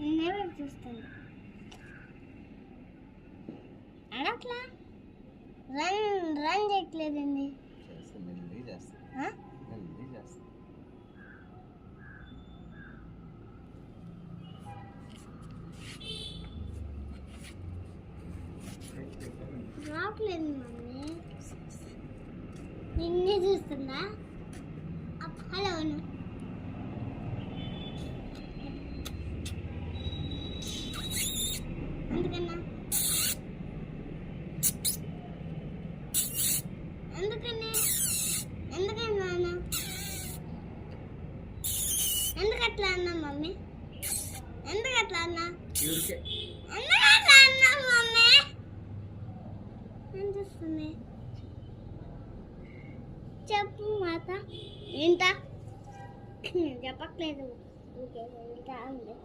నేనే చూస్తాను అట్లా రన్ చేయట్లేదండి. రావట్లేదు మమ్మీ, నిన్నే చూస్తుందా? హలో ఎందుకన్నా ఎందుకన్నా నాన్న ఎందుకట్లా అన్నా మమ్మీ? ఎందుకట్లా అన్నా మమ్మీ? ఏం చేస్తుంది చెప్పు మాత. ఏంటా చెప్పట్లేదు, ఇంకేంటా ఉంది.